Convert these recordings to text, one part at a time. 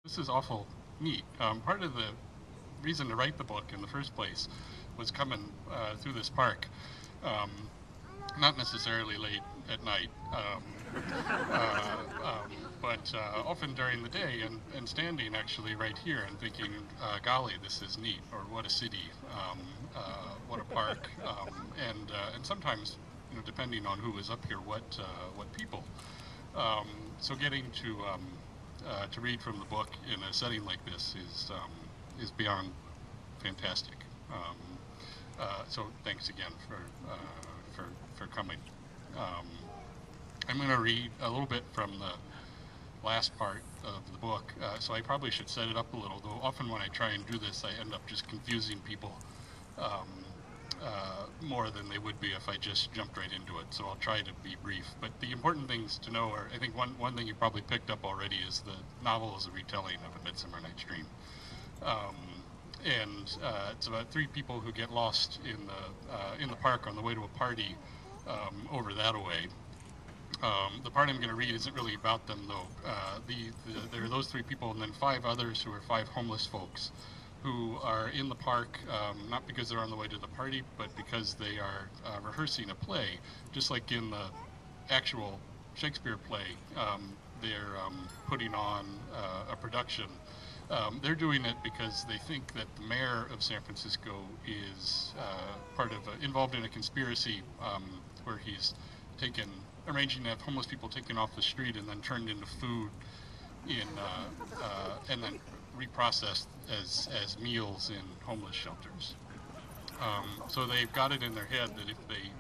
This is awful neat. Part of the reason to write the book in the first place was coming through this park, um, not necessarily late at night, uh, um, but often during the day, and standing actually right here and thinking, golly, this is neat, or what a city, what a park, and sometimes, depending on who was up here, what people. Um, so getting to read from the book in a setting like this is beyond fantastic. Um, so thanks again for coming. Um, I'm going to read a little bit from the last part of the book, so I probably should set it up a little, though often when I try and do this I end up just confusing people um, more than they would be if I just jumped right into it, so I'll try to be brief. But the important things to know are, I think one thing you probably picked up already is the novel is a retelling of A Midsummer Night's Dream. Um, and it's about three people who get lost in the park on the way to a party over that way. The part I'm going to read isn't really about them, though. There are those three people, and then five others who are five homeless folks who are in the park, not because they're on the way to the party, but because they are rehearsing a play, just like in the actual Shakespeare play. They're putting on a production. They're doing it because they think that the mayor of San Francisco is involved in a conspiracy where he's arranging to have homeless people taken off the street and then turned into food and then reprocessed as meals in homeless shelters. So they've got it in their head that if they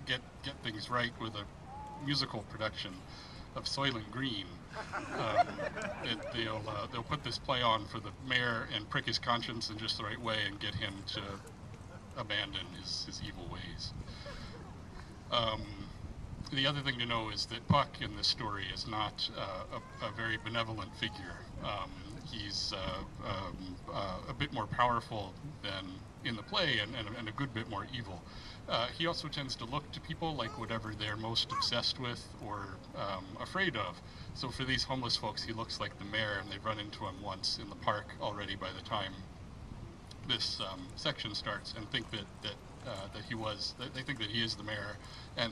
get things right with a musical production of Soylent Green, they'll put this play on for the mayor and prick his conscience in just the right way and get him to abandon his evil ways. The other thing to know is that Puck in this story is not a very benevolent figure. He's a bit more powerful than in the play and a good bit more evil. He also tends to look to people like whatever they're most obsessed with or afraid of. So for these homeless folks, he looks like the mayor, and they've run into him once in the park already by the time this section starts, and think that they think that he is the mayor, and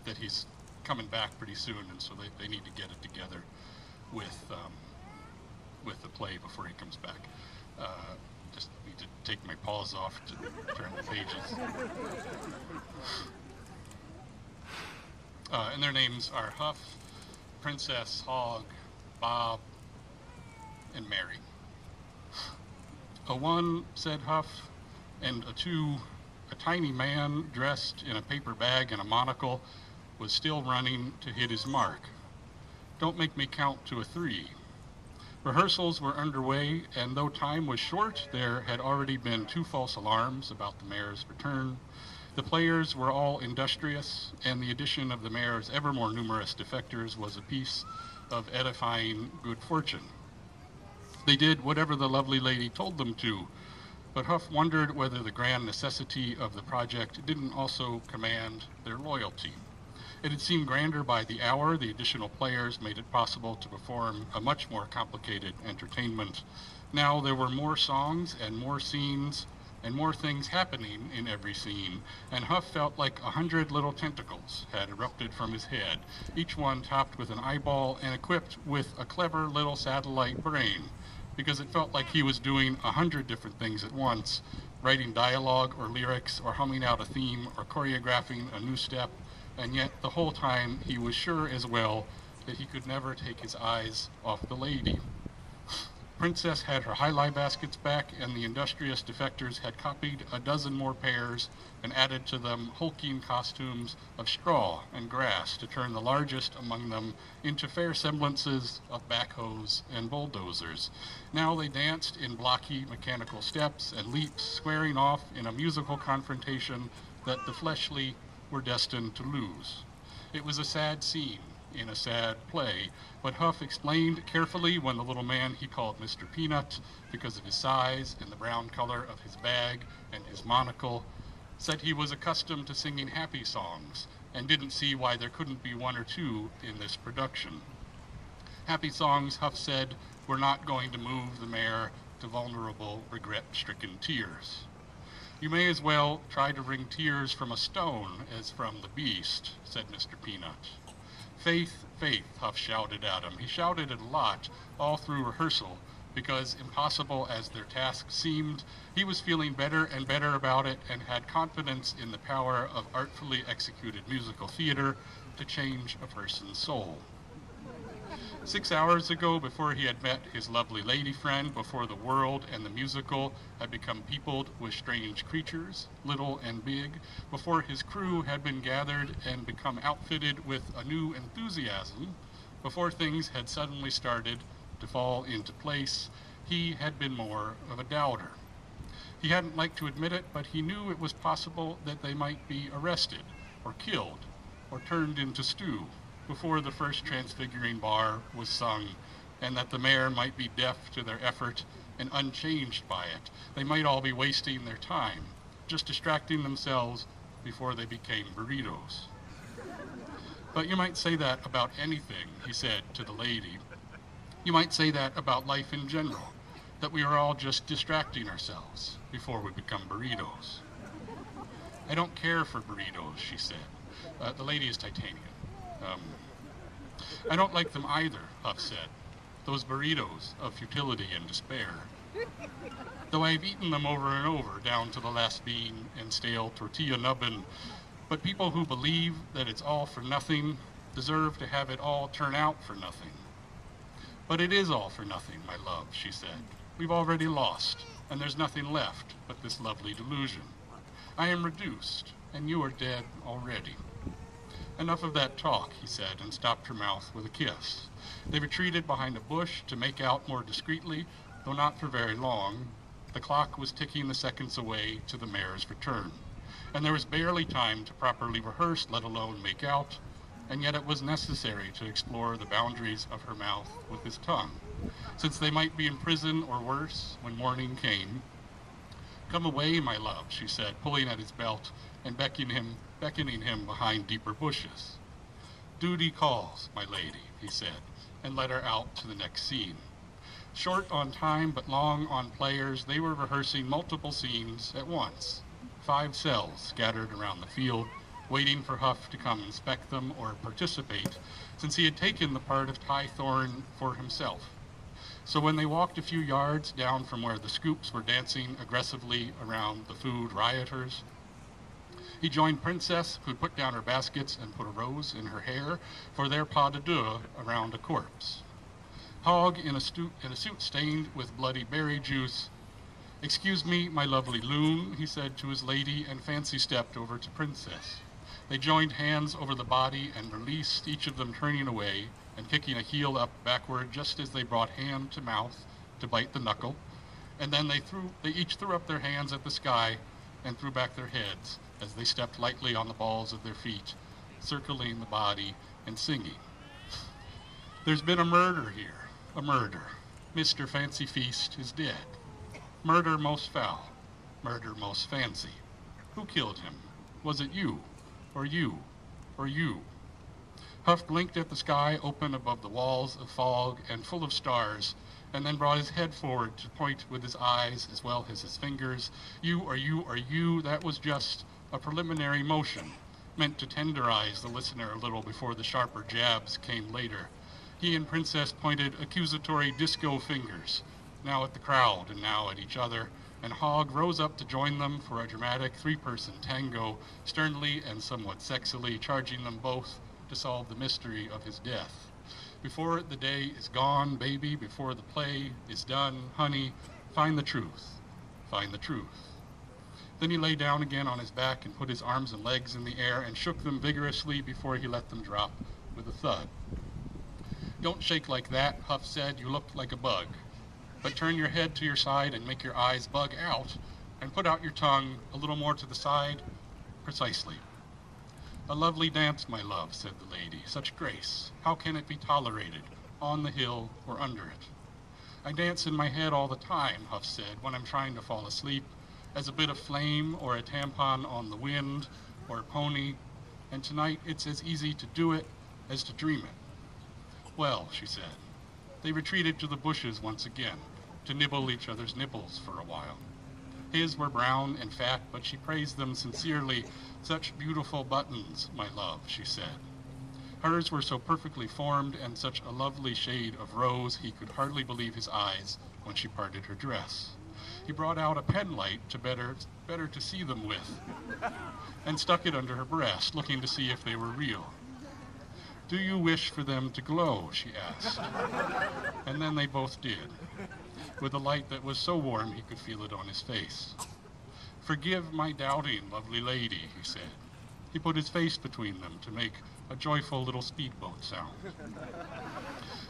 that he's coming back pretty soon, and so they need to get it together with the play before he comes back. Just need to take my paws off to turn the pages. And their names are Huff, Princess, Hog, Bob, and Mary. A one, said Huff, and a two, a tiny man dressed in a paper bag and a monocle, was still running to hit his mark. Don't make me count to a three. Rehearsals were underway, and though time was short, there had already been two false alarms about the mayor's return. The players were all industrious, and the addition of the mayor's ever more numerous defectors was a piece of edifying good fortune. They did whatever the lovely lady told them to, but Huff wondered whether the grand necessity of the project didn't also command their loyalty. It had seemed grander by the hour. The additional players made it possible to perform a much more complicated entertainment. Now there were more songs and more scenes and more things happening in every scene, and Huff felt like 100 little tentacles had erupted from his head, each one topped with an eyeball and equipped with a clever little satellite brain, because it felt like he was doing 100 different things at once, writing dialogue or lyrics or humming out a theme or choreographing a new step, and yet the whole time he was sure as well that he could never take his eyes off the lady. Princess had her high-lie baskets back, and the industrious defectors had copied a dozen more pairs and added to them hulking costumes of straw and grass to turn the largest among them into fair semblances of backhoes and bulldozers. Now they danced in blocky mechanical steps and leaps, squaring off in a musical confrontation that the fleshly were destined to lose. It was a sad scene in a sad play, but Huff explained carefully when the little man he called Mr. Peanut, because of his size and the brown color of his bag and his monocle, said he was accustomed to singing happy songs and didn't see why there couldn't be one or two in this production. Happy songs, Huff said, were not going to move the mare to vulnerable, regret-stricken tears. You may as well try to wring tears from a stone as from the beast, said Mr. Peanut. Faith, faith, Huff shouted at him. He shouted it a lot all through rehearsal, because impossible as their task seemed, he was feeling better and better about it and had confidence in the power of artfully executed musical theater to change a person's soul. 6 hours ago, before he had met his lovely lady friend, before the world and the musical had become peopled with strange creatures, little and big, before his crew had been gathered and become outfitted with a new enthusiasm, before things had suddenly started to fall into place, he had been more of a doubter. He hadn't liked to admit it, but he knew it was possible that they might be arrested, or killed, or turned into stew, before the first transfiguring bar was sung, and that the mare might be deaf to their effort and unchanged by it. They might all be wasting their time, just distracting themselves before they became burritos. But you might say that about anything, he said to the lady. You might say that about life in general, that we are all just distracting ourselves before we become burritos. I don't care for burritos, she said. The lady is Titanian. I don't like them either, Huff said. Those burritos of futility and despair. Though I've eaten them over and over, down to the last bean and stale tortilla nubbin, but people who believe that it's all for nothing deserve to have it all turn out for nothing. But it is all for nothing, my love, she said. We've already lost, and there's nothing left but this lovely delusion. I am reduced, and you are dead already. Enough of that talk, he said, and stopped her mouth with a kiss. They retreated behind a bush to make out more discreetly, though not for very long. The clock was ticking the seconds away to the mare's return, and there was barely time to properly rehearse, let alone make out, and yet it was necessary to explore the boundaries of her mouth with his tongue, since they might be in prison or worse when morning came. Come away, my love, she said, pulling at his belt and beckoning him behind deeper bushes. Duty calls, my lady, he said, and led her out to the next scene. Short on time but long on players, they were rehearsing multiple scenes at once. 5 cells scattered around the field, waiting for Huff to come inspect them or participate, since he had taken the part of Ty Thorne for himself. So when they walked a few yards down from where the scoops were dancing aggressively around the food rioters, he joined Princess, who put down her baskets and put a rose in her hair for their pas de deux around a corpse. Hogg, in a suit stained with bloody berry juice, "Excuse me, my lovely loon," he said to his lady, and Fancy stepped over to Princess. They joined hands over the body and released, each of them turning away and kicking a heel up backward just as they brought hand to mouth to bite the knuckle, and then they each threw up their hands at the sky and threw back their heads as they stepped lightly on the balls of their feet, circling the body and singing. There's been a murder here, a murder. Mr. Fancy Feast is dead. Murder most foul, murder most fancy. Who killed him? Was it you, or you, or you? Huff blinked at the sky open above the walls of fog and full of stars, and then brought his head forward to point with his eyes as well as his fingers. You, or you, or you, that was just a preliminary motion, meant to tenderize the listener a little before the sharper jabs came later. He and Princess pointed accusatory disco fingers, now at the crowd and now at each other, and Hogg rose up to join them for a dramatic 3-person tango, sternly and somewhat sexily charging them both to solve the mystery of his death. Before the day is gone, baby, before the play is done, honey, find the truth, find the truth. Then he lay down again on his back and put his arms and legs in the air and shook them vigorously before he let them drop with a thud. Don't shake like that, Huff said, you look like a bug. But turn your head to your side and make your eyes bug out, and put out your tongue a little more to the side, precisely. A lovely dance, my love, said the lady, such grace. How can it be tolerated, on the hill or under it? I dance in my head all the time, Huff said, when I'm trying to fall asleep, as a bit of flame or a tampon on the wind or a pony, and tonight it's as easy to do it as to dream it. Well, she said, They retreated to the bushes once again, to nibble each other's nipples for a while. His were brown and fat, but she praised them sincerely. "Such beautiful buttons, my love," she said. Hers were so perfectly formed and such a lovely shade of rose he could hardly believe his eyes when she parted her dress. He brought out a pen light to better to see them with, and stuck it under her breast, looking to see if they were real. "Do you wish for them to glow?" she asked. And then they both did, with a light that was so warm he could feel it on his face. "Forgive my doubting, lovely lady," he said. He put his face between them to make a joyful little speedboat sound.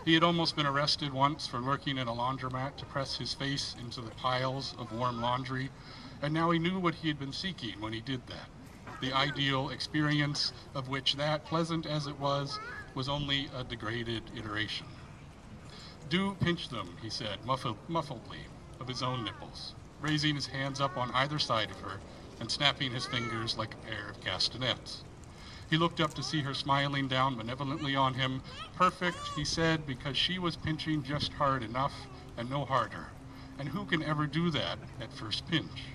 He had almost been arrested once for lurking in a laundromat to press his face into the piles of warm laundry, and now he knew what he had been seeking when he did that. The ideal experience of which that, pleasant as it was only a degraded iteration. "Do pinch them," he said, muffledly, of his own nipples, raising his hands up on either side of her and snapping his fingers like a pair of castanets. He looked up to see her smiling down benevolently on him. "Perfect," he said, because she was pinching just hard enough and no harder. And who can ever do that at first pinch?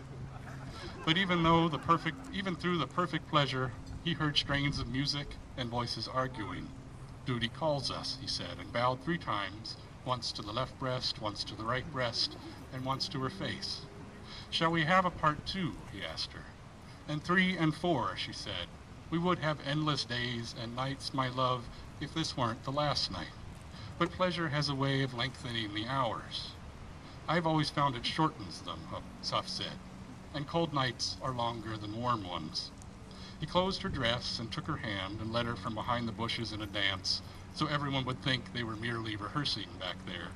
But even through the perfect pleasure, he heard strains of music and voices arguing. "Duty calls us," he said, and bowed 3 times, once to the left breast, once to the right breast, and once to her face. "Shall we have a part 2?" he asked her. "And 3 and 4, she said. "We would have endless days and nights, my love, if this weren't the last night. But pleasure has a way of lengthening the hours. I've always found it shortens them," Huff said, "and cold nights are longer than warm ones." He closed her dress and took her hand and led her from behind the bushes in a dance, so everyone would think they were merely rehearsing back there.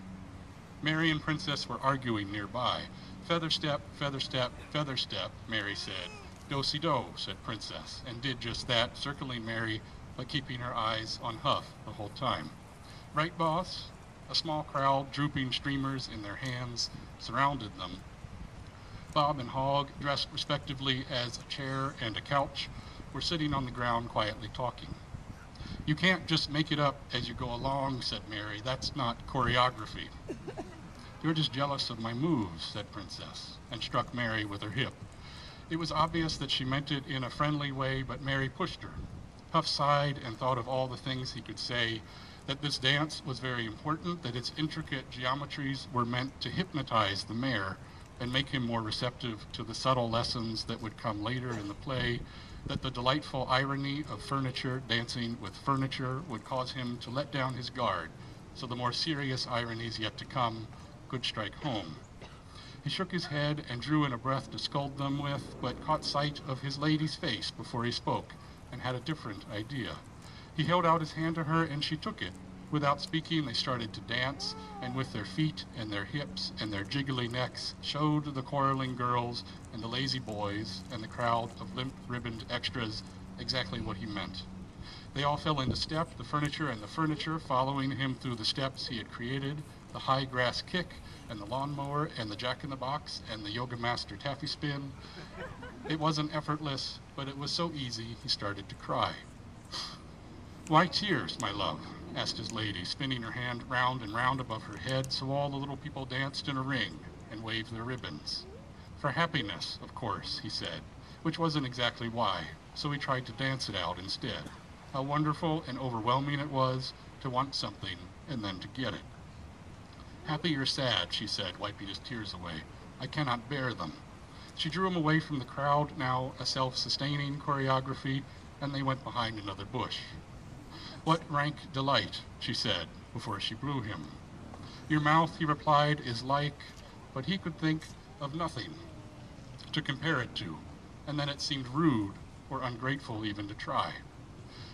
Mary and Princess were arguing nearby. "Feather step, feather step, feather step," Mary said. "Do-si-do," said Princess, and did just that, circling Mary, but keeping her eyes on Huff the whole time. "Right, boss?" A small crowd, drooping streamers in their hands, surrounded them. Bob and Hogg, dressed respectively as a chair and a couch, were sitting on the ground quietly talking. "You can't just make it up as you go along," said Mary. "That's not choreography." "You're just jealous of my moves," said Princess, and struck Mary with her hip. It was obvious that she meant it in a friendly way, but Mary pushed her. Huff sighed and thought of all the things he could say, that this dance was very important, that its intricate geometries were meant to hypnotize the mayor and make him more receptive to the subtle lessons that would come later in the play, that the delightful irony of furniture dancing with furniture would cause him to let down his guard, so the more serious ironies yet to come could strike home. He shook his head and drew in a breath to scold them with, but caught sight of his lady's face before he spoke, and had a different idea. He held out his hand to her, and she took it. Without speaking, they started to dance, and with their feet and their hips and their jiggly necks showed the quarreling girls and the lazy boys and the crowd of limp-ribboned extras exactly what he meant. They all fell into step, the furniture following him through the steps he had created, the high grass kick, and the lawnmower, and the jack-in-the-box, and the yoga master taffy spin. It wasn't effortless, but it was so easy he started to cry. "Why tears, my love?" asked his lady, spinning her hand round and round above her head so all the little people danced in a ring and waved their ribbons. "For happiness, of course," he said, which wasn't exactly why, so he tried to dance it out instead. How wonderful and overwhelming it was to want something and then to get it. "Happy or sad," she said, wiping his tears away. "I cannot bear them." She drew him away from the crowd, now a self-sustaining choreography, and they went behind another bush. "What rank delight," she said, before she blew him. "Your mouth," he replied, "is like," but he could think of nothing to compare it to, and then it seemed rude or ungrateful even to try.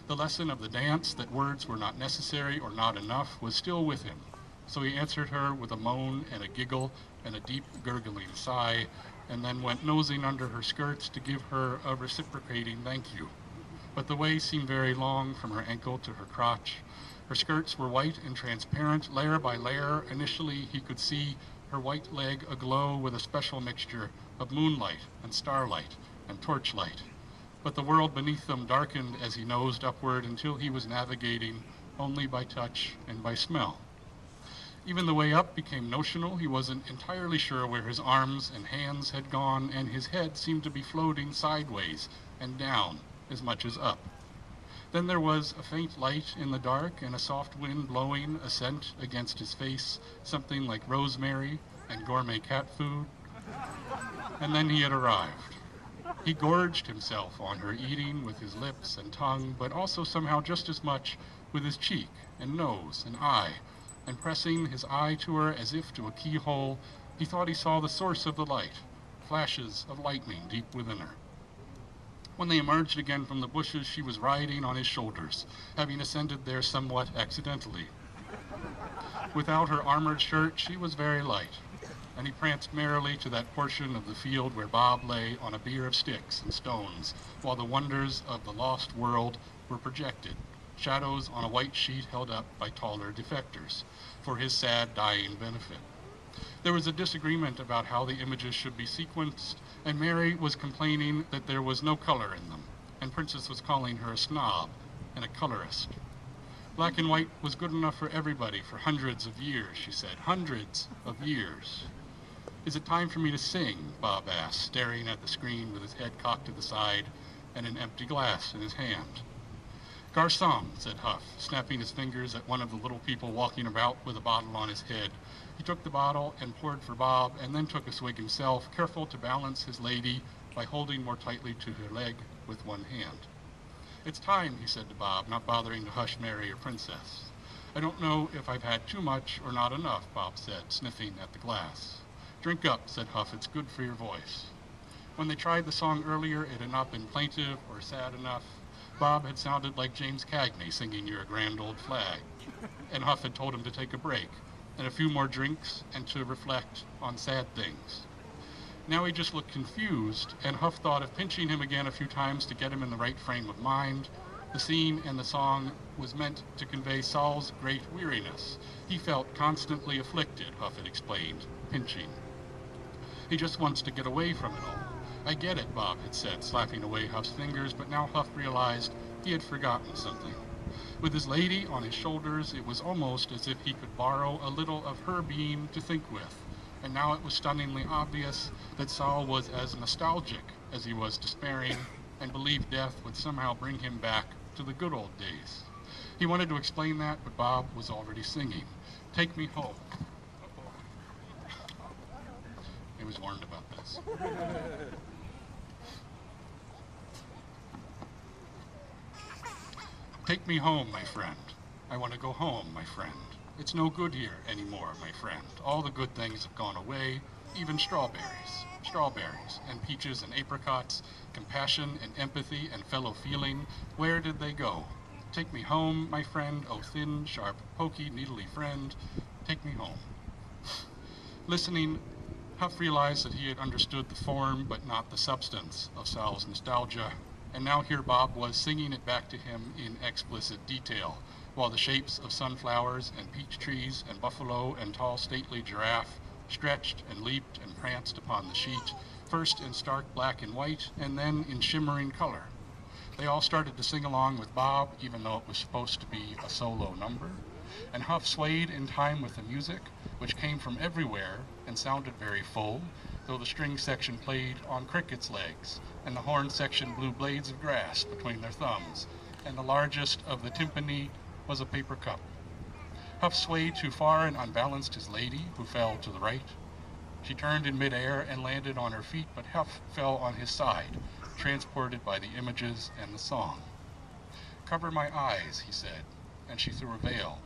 The lesson of the dance, that words were not necessary or not enough, was still with him, so he answered her with a moan and a giggle and a deep gurgling sigh, and then went nosing under her skirts to give her a reciprocating thank you. But the way seemed very long from her ankle to her crotch. Her skirts were white and transparent, layer by layer. Initially, he could see her white leg aglow with a special mixture of moonlight and starlight and torchlight. But the world beneath them darkened as he nosed upward until he was navigating only by touch and by smell. Even the way up became notional. He wasn't entirely sure where his arms and hands had gone, and his head seemed to be floating sideways and down as much as up. Then there was a faint light in the dark and a soft wind blowing a scent against his face, something like rosemary and gourmet cat food. And then he had arrived. He gorged himself on her, eating with his lips and tongue, but also somehow just as much with his cheek and nose and eye, and pressing his eye to her as if to a keyhole, he thought he saw the source of the light, flashes of lightning deep within her. When they emerged again from the bushes, she was riding on his shoulders, having ascended there somewhat accidentally. Without her armored shirt, she was very light, and he pranced merrily to that portion of the field where Bob lay on a bier of sticks and stones, while the wonders of the lost world were projected, shadows on a white sheet held up by taller defectors, for his sad, dying benefit. There was a disagreement about how the images should be sequenced, and Mary was complaining that there was no color in them, and Princess was calling her a snob and a colorist. Black and white was good enough for everybody for hundreds of years, she said. Hundreds of years. Is it time for me to sing? Bob asked, staring at the screen with his head cocked to the side and an empty glass in his hand. Garçon, said Huff, snapping his fingers at one of the little people walking about with a bottle on his head. He took the bottle and poured for Bob, and then took a swig himself, careful to balance his lady by holding more tightly to her leg with one hand. It's time, he said to Bob, not bothering to hush Mary or Princess. I don't know if I've had too much or not enough, Bob said, sniffing at the glass. Drink up, said Huff, it's good for your voice. When they tried the song earlier, it had not been plaintive or sad enough. Bob had sounded like James Cagney singing You're a Grand Old Flag, and Huff had told him to take a break, and a few more drinks, and to reflect on sad things. Now he just looked confused, and Huff thought of pinching him again a few times to get him in the right frame of mind. The scene and the song was meant to convey Saul's great weariness. He felt constantly afflicted, Huff had explained, pinching. He just wants to get away from it all. I get it, Bob had said, slapping away Huff's fingers, but now Huff realized he had forgotten something. With his lady on his shoulders, it was almost as if he could borrow a little of her being to think with, and now it was stunningly obvious that Saul was as nostalgic as he was despairing, and believed death would somehow bring him back to the good old days. He wanted to explain that, but Bob was already singing. Take me home. He was warned about this. Take me home, my friend. I want to go home, my friend. It's no good here anymore, my friend. All the good things have gone away, even strawberries. Strawberries and peaches and apricots, compassion and empathy and fellow feeling. Where did they go? Take me home, my friend, oh thin, sharp, pokey, needly friend. Take me home. Listening, Huff realized that he had understood the form but not the substance of Sal's nostalgia, and now here Bob was singing it back to him in explicit detail, while the shapes of sunflowers and peach trees and buffalo and tall stately giraffe stretched and leaped and pranced upon the sheet, first in stark black and white and then in shimmering color. They all started to sing along with Bob, even though it was supposed to be a solo number, and Huff swayed in time with the music, which came from everywhere and sounded very full, though the string section played on crickets' legs, and the horn section blew blades of grass between their thumbs, and the largest of the timpani was a paper cup. Huff swayed too far and unbalanced his lady, who fell to the right. She turned in midair and landed on her feet, but Huff fell on his side, transported by the images and the song. Cover my eyes, he said, and she threw a veil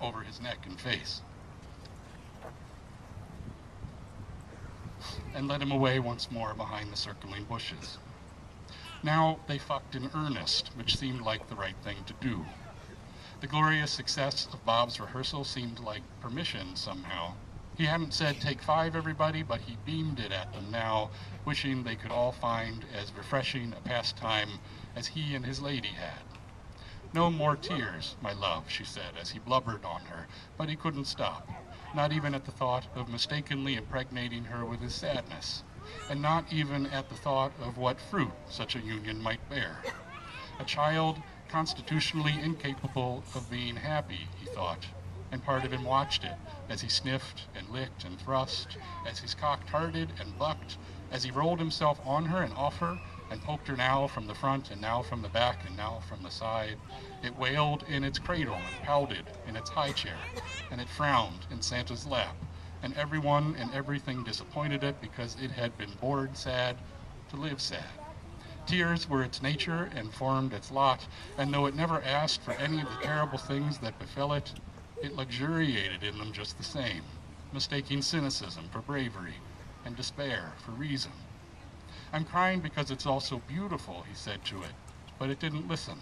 over his neck and face, and led him away once more behind the circling bushes. Now they fucked in earnest, which seemed like the right thing to do. The glorious success of Bob's rehearsal seemed like permission somehow. He hadn't said, take 5, everybody, but he beamed it at them now, wishing they could all find as refreshing a pastime as he and his lady had. No more tears, my love, she said as he blubbered on her, but he couldn't stop, not even at the thought of mistakenly impregnating her with his sadness, and not even at the thought of what fruit such a union might bear. A child constitutionally incapable of being happy, he thought, and part of him watched it as he sniffed and licked and thrust, as his cock tarted and bucked, as he rolled himself on her and off her, and poked her now from the front and now from the back and now from the side. It wailed in its cradle and pouted in its high chair, and it frowned in Santa's lap, and everyone and everything disappointed it because it had been bored sad to live sad. Tears were its nature and formed its lot, and though it never asked for any of the terrible things that befell it, it luxuriated in them just the same, mistaking cynicism for bravery and despair for reason. I'm crying because it's all so beautiful, he said to it, but it didn't listen.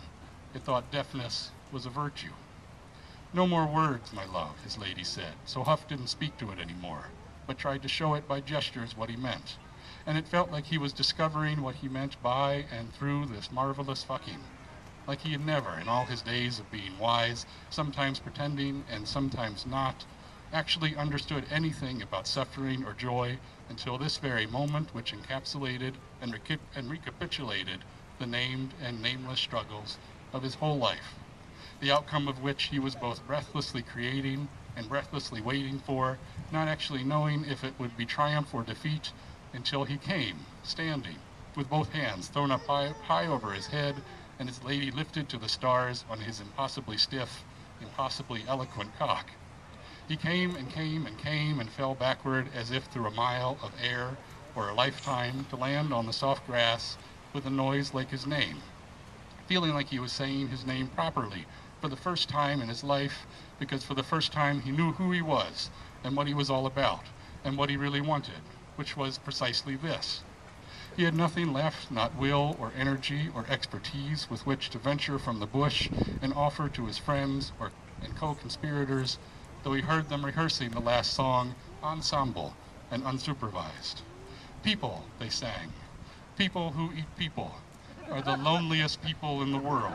It thought deafness was a virtue. No more words, my love, his lady said, so Huff didn't speak to it anymore, but tried to show it by gestures what he meant. And it felt like he was discovering what he meant by and through this marvelous fucking, like he had never, in all his days of being wise, sometimes pretending and sometimes not, actually understood anything about suffering or joy until this very moment, which encapsulated and recapitulated the named and nameless struggles of his whole life, the outcome of which he was both breathlessly creating and breathlessly waiting for, not actually knowing if it would be triumph or defeat, until he came, standing, with both hands thrown up high over his head, and his lady lifted to the stars on his impossibly stiff, impossibly eloquent cock. He came and came and came and fell backward as if through a mile of air or a lifetime to land on the soft grass with a noise like his name, feeling like he was saying his name properly for the first time in his life, because for the first time he knew who he was and what he was all about and what he really wanted, which was precisely this. He had nothing left, not will or energy or expertise with which to venture from the bush and offer to his friends and co-conspirators, though he heard them rehearsing the last song, ensemble and unsupervised. People, they sang, people who eat people are the loneliest people in the world.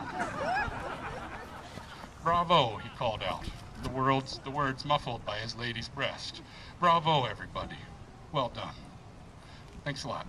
Bravo, he called out, the words muffled by his lady's breast. Bravo, everybody. Well done. Thanks a lot.